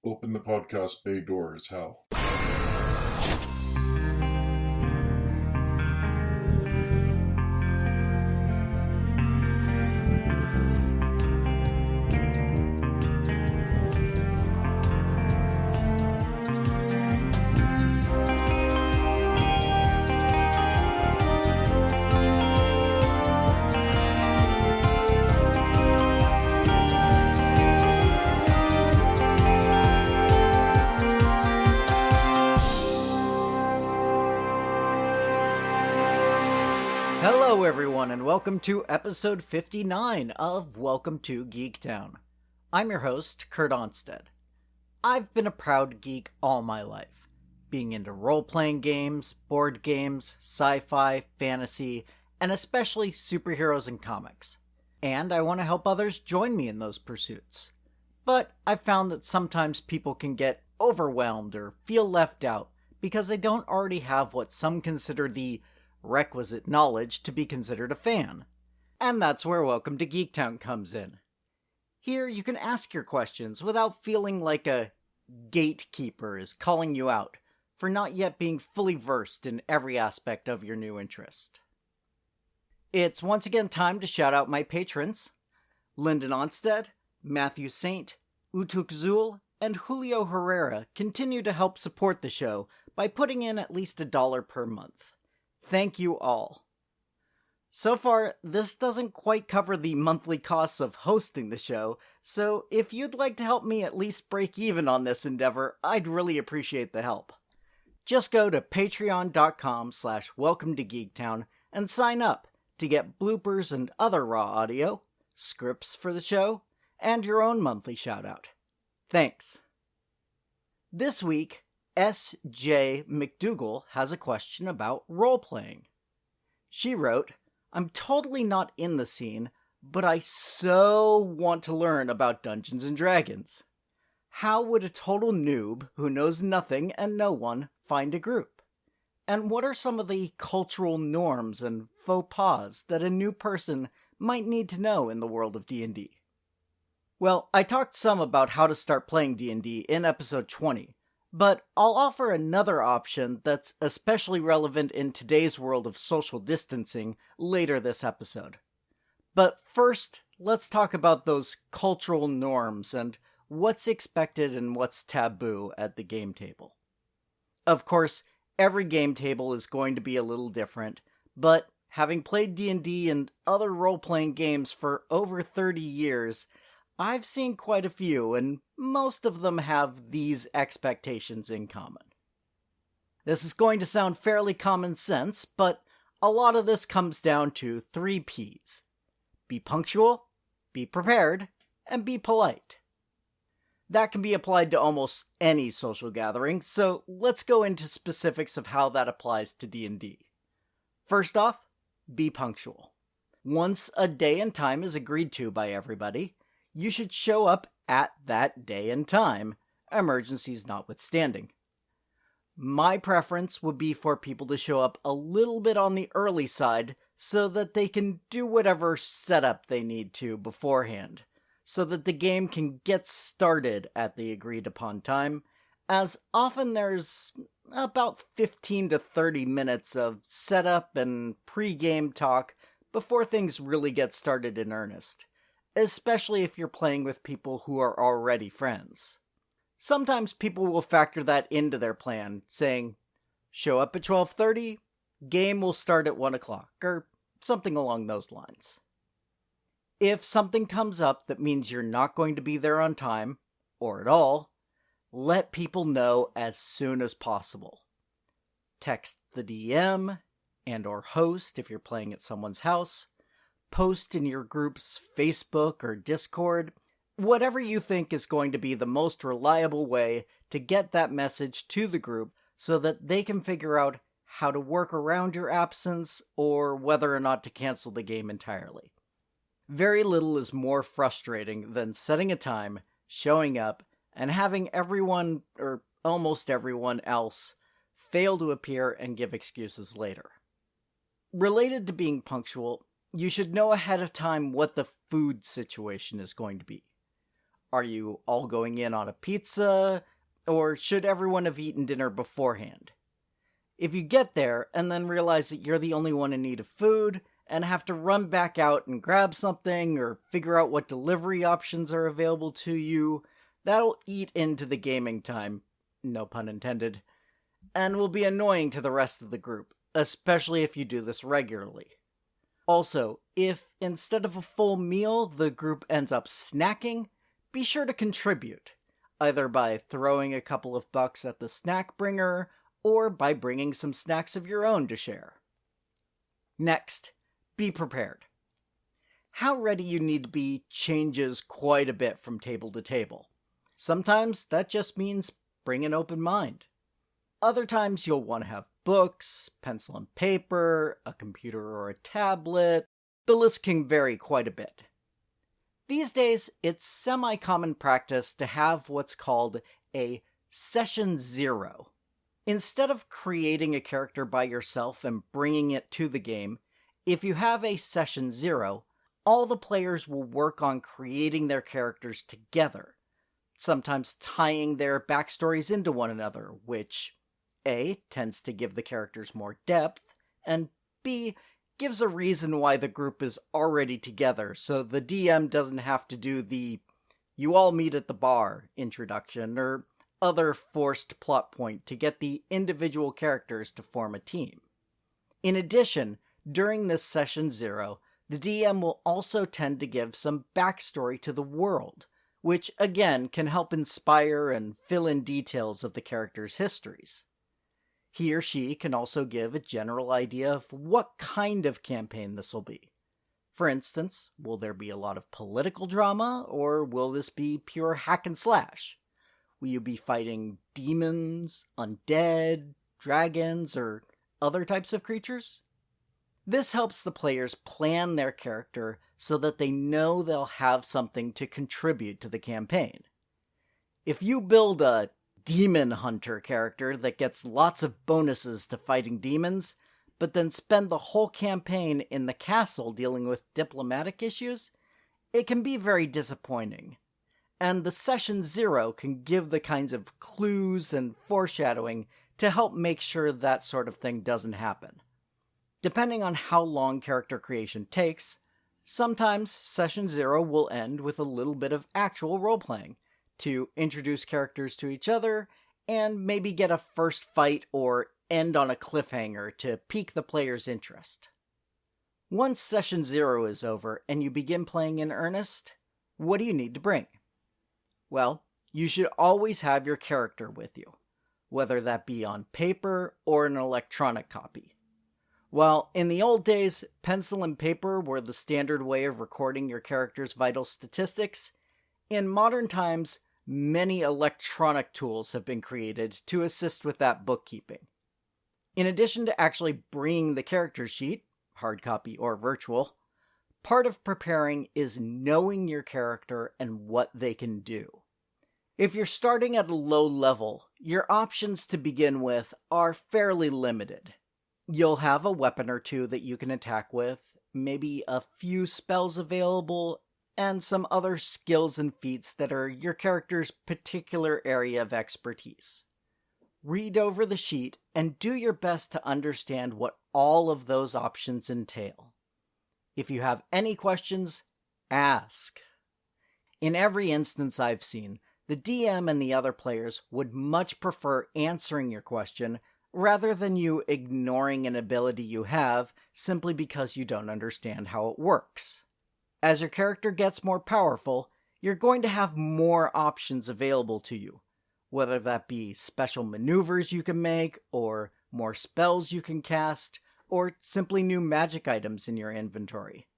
Open the podcast bay door as hell. Hello everyone and welcome to episode 59 of Welcome to Geektown. I'm your host, Kurt Onstead. I've been a proud geek all my life, being into role-playing games, board games, sci-fi, fantasy, and especially superheroes and comics. And I want to help others join me in those pursuits. But I've found that sometimes people can get overwhelmed or feel left out because they don't already have what some consider the requisite knowledge to be considered a fan. And that's where Welcome to Geektown comes in. Here you can ask your questions without feeling like a gatekeeper is calling you out for not yet being fully versed in every aspect of your new interest. It's once again time to shout out my patrons. Lyndon Onstead, Matthew Saint, Utuk Zul, and Julio Herrera continue to help support the show by putting in at least $1 per month. Thank you all. So far, this doesn't quite cover the monthly costs of hosting the show, so if you'd like to help me at least break even on this endeavor, I'd really appreciate the help. Just go to patreon.com/welcome to Geektown and sign up to get bloopers and other raw audio, scripts for the show, and your own monthly shoutout. Thanks. This week, S.J. McDougall has a question about role-playing. She wrote, "I'm totally not in the scene, but I so want to learn about Dungeons & Dragons. How would a total noob who knows nothing and no one find a group? And what are some of the cultural norms and faux pas that a new person might need to know in the world of D&D?" Well, I talked some about how to start playing D&D in episode 20, but I'll offer another option that's especially relevant in today's world of social distancing later this episode. But first, let's talk about those cultural norms and what's expected and what's taboo at the game table. Of course, every game table is going to be a little different, but having played D&D and other role-playing games for over 30 years, I've seen quite a few, and most of them have these expectations in common. This is going to sound fairly common sense, but a lot of this comes down to 3 P's. Be punctual, be prepared, and be polite. That can be applied to almost any social gathering, so let's go into specifics of how that applies to D&D. First off, be punctual. Once a day and time is agreed to by everybody, you should show up at that day and time, emergencies notwithstanding. My preference would be for people to show up a little bit on the early side so that they can do whatever setup they need to beforehand, so that the game can get started at the agreed upon time, as often there's about 15 to 30 minutes of setup and pre-game talk before things really get started in earnest, especially if you're playing with people who are already friends. Sometimes people will factor that into their plan, saying, show up at 12:30, game will start at 1 o'clock, or something along those lines. If something comes up that means you're not going to be there on time, or at all, let people know as soon as possible. Text the DM and/or host if you're playing at someone's house, post in your group's Facebook or Discord, whatever you think is going to be the most reliable way to get that message to the group so that they can figure out how to work around your absence or whether or not to cancel the game entirely. Very little is more frustrating than setting a time, showing up, and having everyone, or almost everyone else, fail to appear and give excuses later. Related to being punctual, you should know ahead of time what the food situation is going to be. Are you all going in on a pizza? Or should everyone have eaten dinner beforehand? If you get there and then realize that you're the only one in need of food and have to run back out and grab something or figure out what delivery options are available to you, that'll eat into the gaming time, no pun intended, and will be annoying to the rest of the group, especially if you do this regularly. Also, if instead of a full meal the group ends up snacking, be sure to contribute, either by throwing a couple of bucks at the snack bringer or by bringing some snacks of your own to share. Next, be prepared. How ready you need to be changes quite a bit from table to table. Sometimes that just means bring an open mind. Other times you'll want to have books, pencil and paper, a computer or a tablet. The list can vary quite a bit. These days, it's semi-common practice to have what's called a session zero. Instead of creating a character by yourself and bringing it to the game, if you have a session zero, all the players will work on creating their characters together, sometimes tying their backstories into one another, which A, tends to give the characters more depth, and B, gives a reason why the group is already together, so the DM doesn't have to do the "you all meet at the bar" introduction or other forced plot point to get the individual characters to form a team. In addition, during this session zero, the DM will also tend to give some backstory to the world, which again can help inspire and fill in details of the characters' histories. He or she can also give a general idea of what kind of campaign this will be. For instance, will there be a lot of political drama, or will this be pure hack and slash? Will you be fighting demons, undead, dragons, or other types of creatures? This helps the players plan their character so that they know they'll have something to contribute to the campaign. If you build a demon hunter character that gets lots of bonuses to fighting demons, but then spend the whole campaign in the castle dealing with diplomatic issues, it can be very disappointing. And the session zero can give the kinds of clues and foreshadowing to help make sure that sort of thing doesn't happen. Depending on how long character creation takes, sometimes session zero will end with a little bit of actual role-playing to introduce characters to each other and maybe get a first fight or end on a cliffhanger to pique the player's interest. Once session zero is over and you begin playing in earnest, what do you need to bring? Well, you should always have your character with you, whether that be on paper or an electronic copy. While in the old days, pencil and paper were the standard way of recording your character's vital statistics, in modern times, many electronic tools have been created to assist with that bookkeeping. In addition to actually bringing the character sheet, hard copy or virtual, part of preparing is knowing your character and what they can do. If you're starting at a low level, your options to begin with are fairly limited. You'll have a weapon or two that you can attack with, maybe a few spells available, and some other skills and feats that are your character's particular area of expertise. Read over the sheet and do your best to understand what all of those options entail. If you have any questions, ask. In every instance I've seen, the DM and the other players would much prefer answering your question rather than you ignoring an ability you have simply because you don't understand how it works. As your character gets more powerful, you're going to have more options available to you, whether that be special maneuvers you can make, or more spells you can cast, or simply new magic items in your inventory.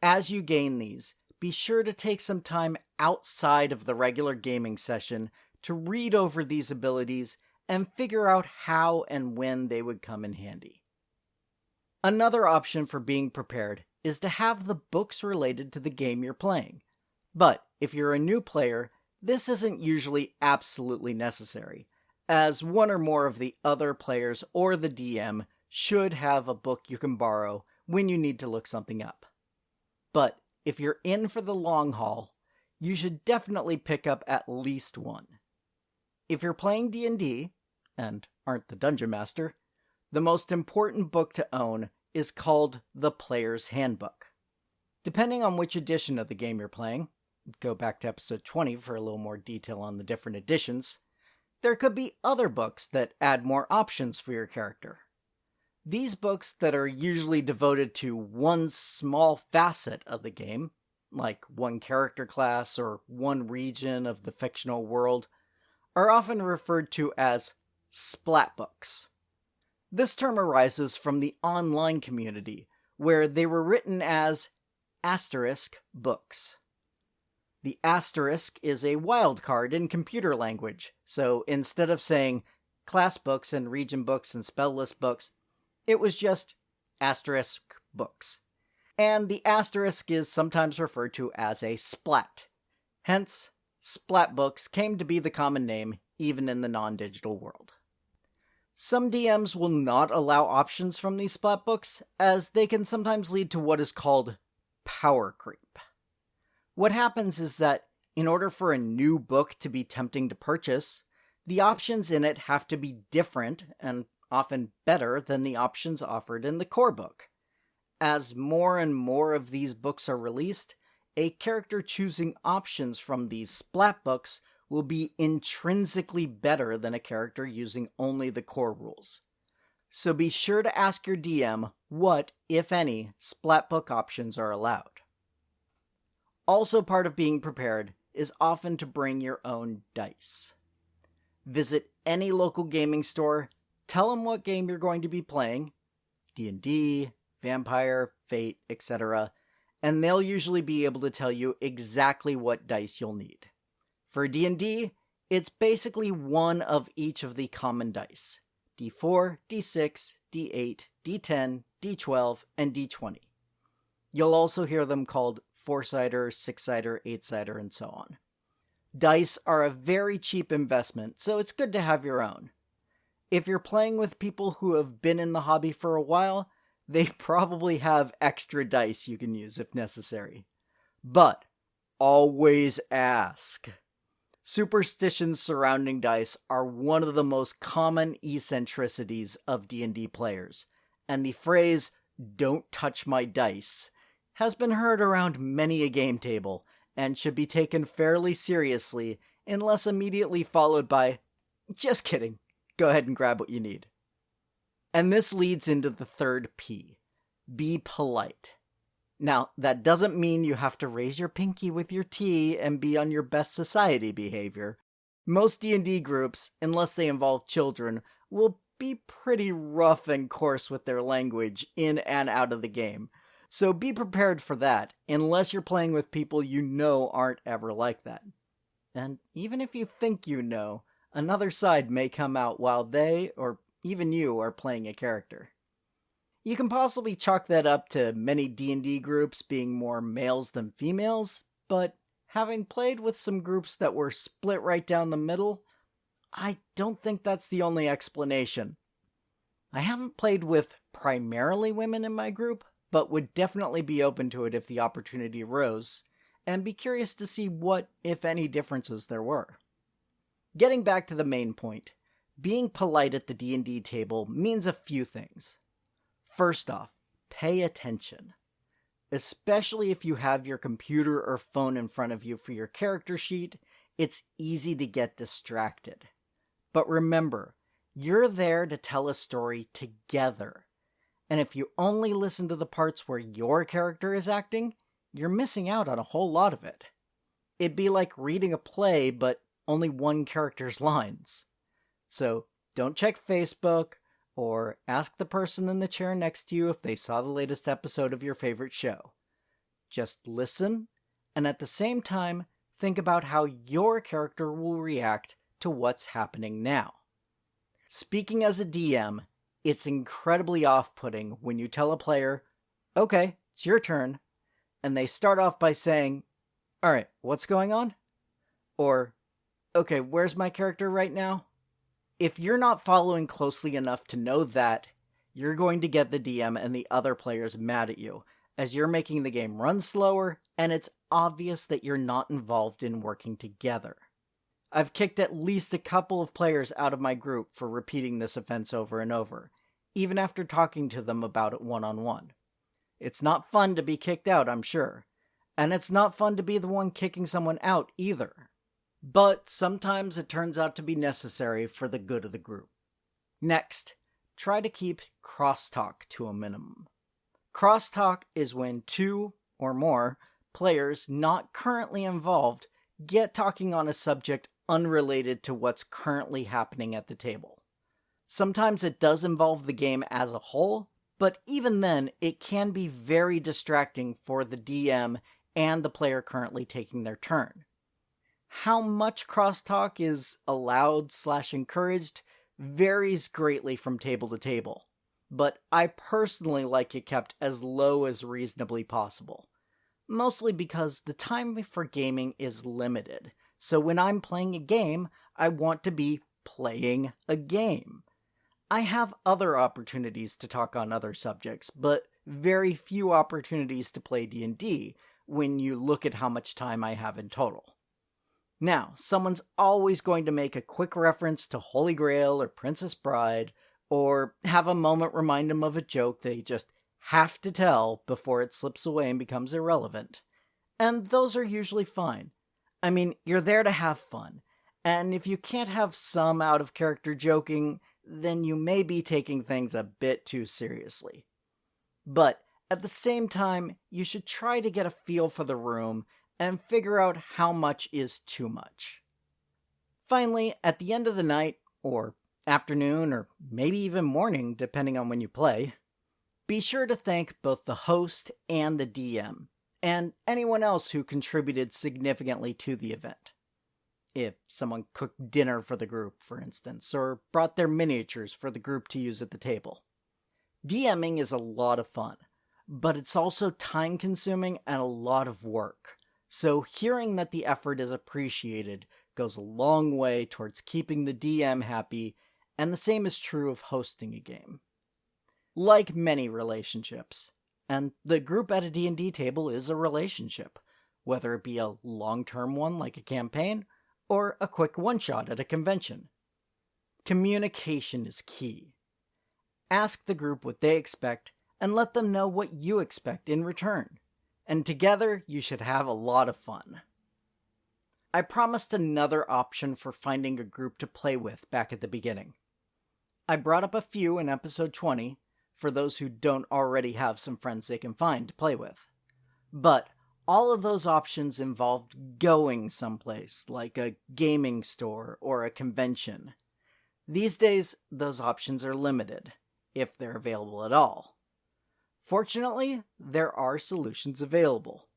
As you gain these, be sure to take some time outside of the regular gaming session to read over these abilities and figure out how and when they would come in handy. Another option for being prepared is to have the books related to the game you're playing. But if you're a new player, this isn't usually absolutely necessary, as one or more of the other players or the DM should have a book you can borrow when you need to look something up. But if you're in for the long haul, you should definitely pick up at least one. If you're playing D&D, and aren't the Dungeon Master, the most important book to own is called The Player's Handbook. Depending on which edition of the game you're playing, go back to episode 20 for a little more detail on the different editions, there could be other books that add more options for your character. These books that are usually devoted to one small facet of the game, like one character class or one region of the fictional world, are often referred to as splat books. This term arises from the online community, where they were written as asterisk books. The asterisk is a wildcard in computer language, so instead of saying class books and region books and spell list books, it was just asterisk books. And the asterisk is sometimes referred to as a splat. Hence, splat books came to be the common name even in the non-digital world. Some DMs will not allow options from these splat books, as they can sometimes lead to what is called power creep. What happens is that in order for a new book to be tempting to purchase, the options in it have to be different and often better than the options offered in the core book. As more and more of these books are released, a character choosing options from these splat books will be intrinsically better than a character using only the core rules. So be sure to ask your DM what, if any, splat book options are allowed. Also part of being prepared is often to bring your own dice. Visit any local gaming store, tell them what game you're going to be playing, D&D, Vampire, Fate, etc., and they'll usually be able to tell you exactly what dice you'll need. For D&D, it's basically one of each of the common dice: D4, D6, D8, D10, D12, and D20. You'll also hear them called 4-sider, 6-sider, 8-sider, and so on. Dice are a very cheap investment, so it's good to have your own. If you're playing with people who have been in the hobby for a while, they probably have extra dice you can use if necessary. But always ask. Superstitions surrounding dice are one of the most common eccentricities of D&D players, and the phrase, "don't touch my dice," has been heard around many a game table, and should be taken fairly seriously, unless immediately followed by, "just kidding, go ahead and grab what you need." And this leads into the third P, be polite. Now, that doesn't mean you have to raise your pinky with your tea and be on your best society behavior. Most D&D groups, unless they involve children, will be pretty rough and coarse with their language in and out of the game. So be prepared for that, unless you're playing with people you know aren't ever like that. And even if you think you know, another side may come out while they, or even you, are playing a character. You can possibly chalk that up to many D&D groups being more males than females, but having played with some groups that were split right down the middle, I don't think that's the only explanation. I haven't played with primarily women in my group, but would definitely be open to it if the opportunity arose, and be curious to see what, if any, differences there were. Getting back to the main point, being polite at the D&D table means a few things. First off, pay attention. Especially if you have your computer or phone in front of you for your character sheet, it's easy to get distracted. But remember, you're there to tell a story together. And if you only listen to the parts where your character is acting, you're missing out on a whole lot of it. It'd be like reading a play, but only one character's lines. So don't check Facebook, or ask the person in the chair next to you if they saw the latest episode of your favorite show. Just listen, and at the same time, think about how your character will react to what's happening now. Speaking as a DM, it's incredibly off-putting when you tell a player, "Okay, it's your turn," and they start off by saying, "Alright, what's going on?" Or, "Okay, where's my character right now?" If you're not following closely enough to know that, you're going to get the DM and the other players mad at you, as you're making the game run slower, and it's obvious that you're not involved in working together. I've kicked at least a couple of players out of my group for repeating this offense over and over, even after talking to them about it one-on-one. It's not fun to be kicked out, I'm sure, and it's not fun to be the one kicking someone out either. But sometimes it turns out to be necessary for the good of the group. Next, try to keep crosstalk to a minimum. Crosstalk is when 2 or more players not currently involved get talking on a subject unrelated to what's currently happening at the table. Sometimes it does involve the game as a whole, but even then, it can be very distracting for the DM and the player currently taking their turn. How much crosstalk is allowed/encouraged varies greatly from table to table, but I personally like it kept as low as reasonably possible. Mostly because the time for gaming is limited, so when I'm playing a game, I want to be playing a game. I have other opportunities to talk on other subjects, but very few opportunities to play D&D when you look at how much time I have in total. Now, someone's always going to make a quick reference to Holy Grail or Princess Bride, or have a moment remind them of a joke they just have to tell before it slips away and becomes irrelevant. And those are usually fine. I mean, you're there to have fun, and if you can't have some out-of-character joking, then you may be taking things a bit too seriously. But at the same time, you should try to get a feel for the room and figure out how much is too much. Finally, at the end of the night, or afternoon, or maybe even morning, depending on when you play, be sure to thank both the host and the DM, and anyone else who contributed significantly to the event. If someone cooked dinner for the group, for instance, or brought their miniatures for the group to use at the table. DMing is a lot of fun, but it's also time-consuming and a lot of work. So hearing that the effort is appreciated goes a long way towards keeping the DM happy, and the same is true of hosting a game. Like many relationships, and the group at a D&D table is a relationship, whether it be a long-term one like a campaign, or a quick one-shot at a convention. Communication is key. Ask the group what they expect, and let them know what you expect in return. And together, you should have a lot of fun. I promised another option for finding a group to play with back at the beginning. I brought up a few in episode 20, for those who don't already have some friends they can find to play with. But all of those options involved going someplace, like a gaming store or a convention. These days, those options are limited, if they're available at all. Fortunately, there are solutions available.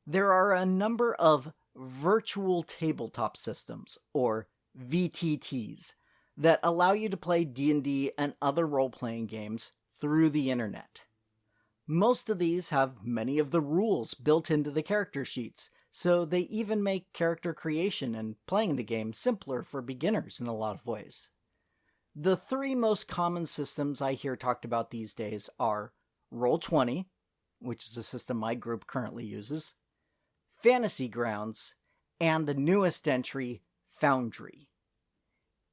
There are a number of virtual tabletop systems, or VTTs, that allow you to play D&D and other role-playing games through the internet. Most of these have many of the rules built into the character sheets, so they even make character creation and playing the game simpler for beginners in a lot of ways. The 3 most common systems I hear talked about these days are Roll20, which is a system my group currently uses, Fantasy Grounds, and the newest entry, Foundry.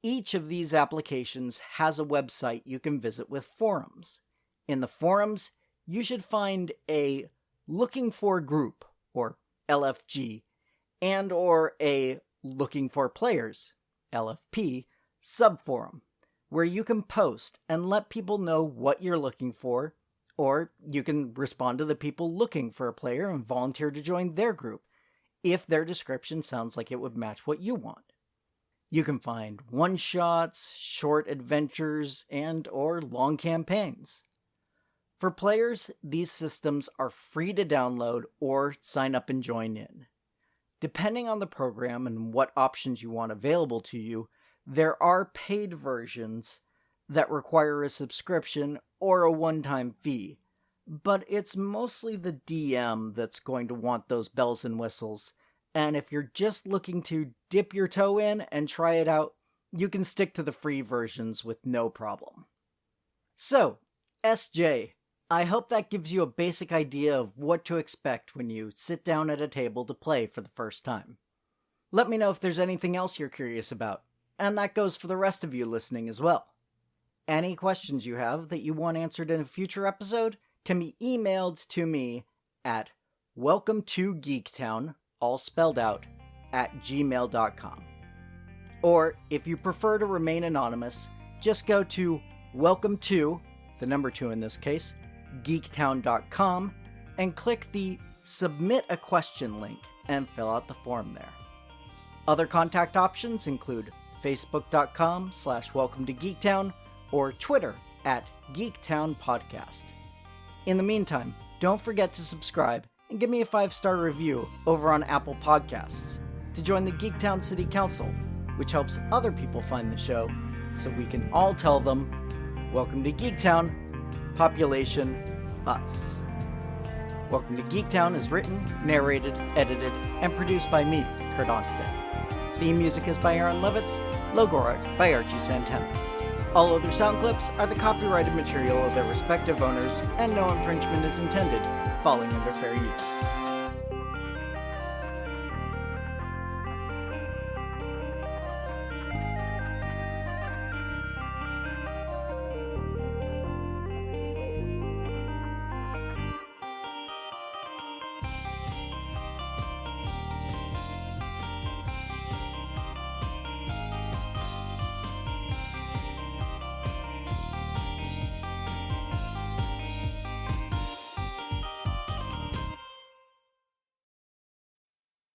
Each of these applications has a website you can visit with forums. In the forums, you should find a Looking For Group, or LFG, and or a Looking For Players, LFP, subforum, where you can post and let people know what you're looking for, or you can respond to the people looking for a player and volunteer to join their group, if their description sounds like it would match what you want. You can find one-shots, short adventures, and or long campaigns. For players, these systems are free to download or sign up and join in. Depending on the program and what options you want available to you, there are paid versions that require a subscription or a one-time fee, but it's mostly the DM that's going to want those bells and whistles, and if you're just looking to dip your toe in and try it out, you can stick to the free versions with no problem. So, SJ, I hope that gives you a basic idea of what to expect when you sit down at a table to play for the first time. Let me know if there's anything else you're curious about, and that goes for the rest of you listening as well. Any questions you have that you want answered in a future episode can be emailed to me at welcometogeektown, all spelled out, @gmail.com. Or, if you prefer to remain anonymous, just go to welcome to, the number 2 in this case, geektown.com, and click the Submit a Question link and fill out the form there. Other contact options include facebook.com/welcome to Geektown or Twitter @GeektownPodcast. In the meantime, don't forget to subscribe and give me a 5-star review over on Apple Podcasts to join the Geektown City Council, which helps other people find the show so we can all tell them, welcome to Geektown, population us. Welcome to Geektown is written, narrated, edited, and produced by me, Kurt Onstad. Theme music is by Aaron Levitz, logo art by Archie Santana. All other sound clips are the copyrighted material of their respective owners, and no infringement is intended, falling under fair use.